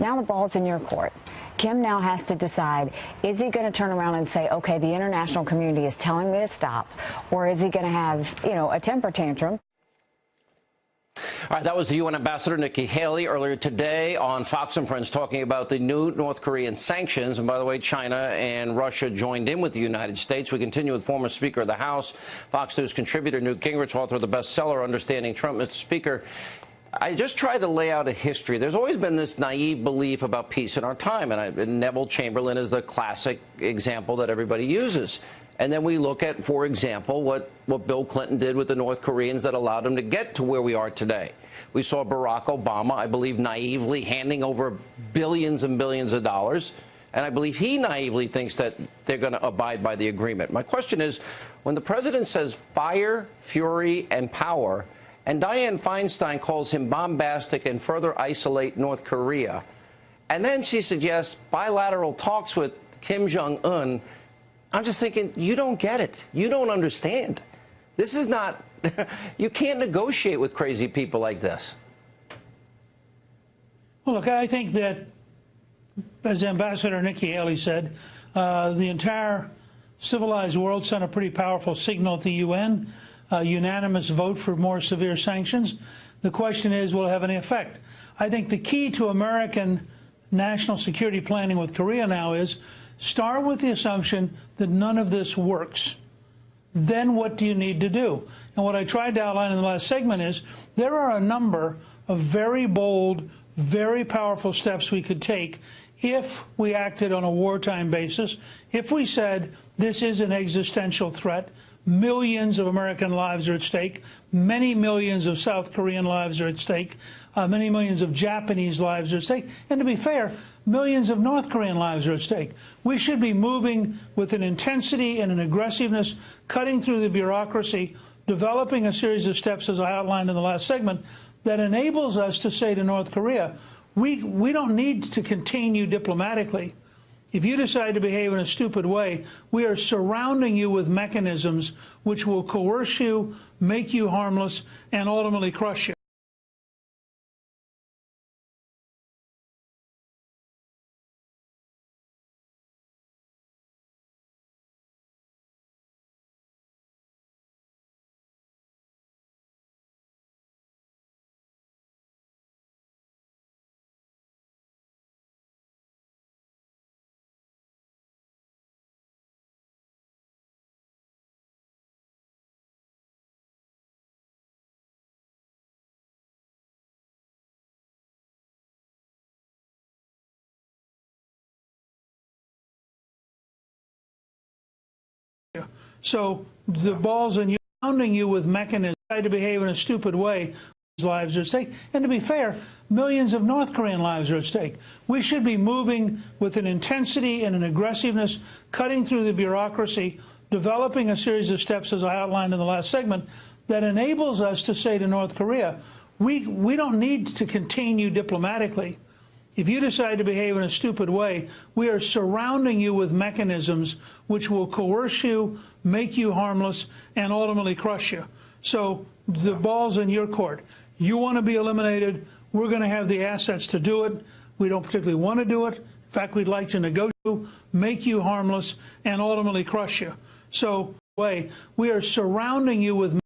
Now the ball's in your court. Kim now has to decide, is he going to turn around and say, okay, the international community is telling me to stop, or is he going to have, a temper tantrum? All right, that was the UN Ambassador Nikki Haley earlier today on Fox and Friends talking about the new North Korean sanctions. And by the way, China and Russia joined in with the United States. We continue with former Speaker of the House, Fox News contributor Newt Gingrich, author of the bestseller Understanding Trump. Mr. Speaker, I just tried to lay out a history. There's always been this naive belief about peace in our time, and Neville Chamberlain is the classic example that everybody uses. And then we look at, for example, what Bill Clinton did with the North Koreans that allowed him to get to where we are today. We saw Barack Obama, I believe, naively handing over billions and billions of dollars, and I believe he naively thinks that they're going to abide by the agreement. My question is, when the president says fire, fury, and power, and Dianne Feinstein calls him bombastic and further isolate North Korea, and then she suggests bilateral talks with Kim Jong-un, I'm just thinking, you don't get it. You don't understand. This is not, you can't negotiate with crazy people like this. Well, look, I think that, as Ambassador Nikki Haley said, the entire civilized world sent a pretty powerful signal at the UN, a unanimous vote for more severe sanctions. The question is, will it have any effect? I think the key to American national security planning with Korea now is start with the assumption that none of this works. Then what do you need to do? And what I tried to outline in the last segment is there are a number of very bold, very powerful steps we could take if we acted on a wartime basis, if we said this is an existential threat, millions of American lives are at stake, many millions of South Korean lives are at stake, many millions of Japanese lives are at stake, and to be fair, millions of North Korean lives are at stake. We should be moving with an intensity and an aggressiveness, cutting through the bureaucracy, developing a series of steps, as I outlined in the last segment, that enables us to say to North Korea, we don't need to contain you diplomatically. If you decide to behave in a stupid way, we are surrounding you with mechanisms which will coerce you, make you harmless, and ultimately crush you. So the ball's in you, surrounding you with mechanisms to behave in a stupid way. Lives are at stake. And to be fair, millions of North Korean lives are at stake. We should be moving with an intensity and an aggressiveness, cutting through the bureaucracy, developing a series of steps, as I outlined in the last segment, that enables us to say to North Korea, we don't need to contain you diplomatically. If you decide to behave in a stupid way, we are surrounding you with mechanisms which will coerce you, make you harmless, and ultimately crush you. So the ball's in your court. You want to be eliminated. We're going to have the assets to do it. We don't particularly want to do it. In fact, we'd like to negotiate, make you harmless, and ultimately crush you. So we are surrounding you with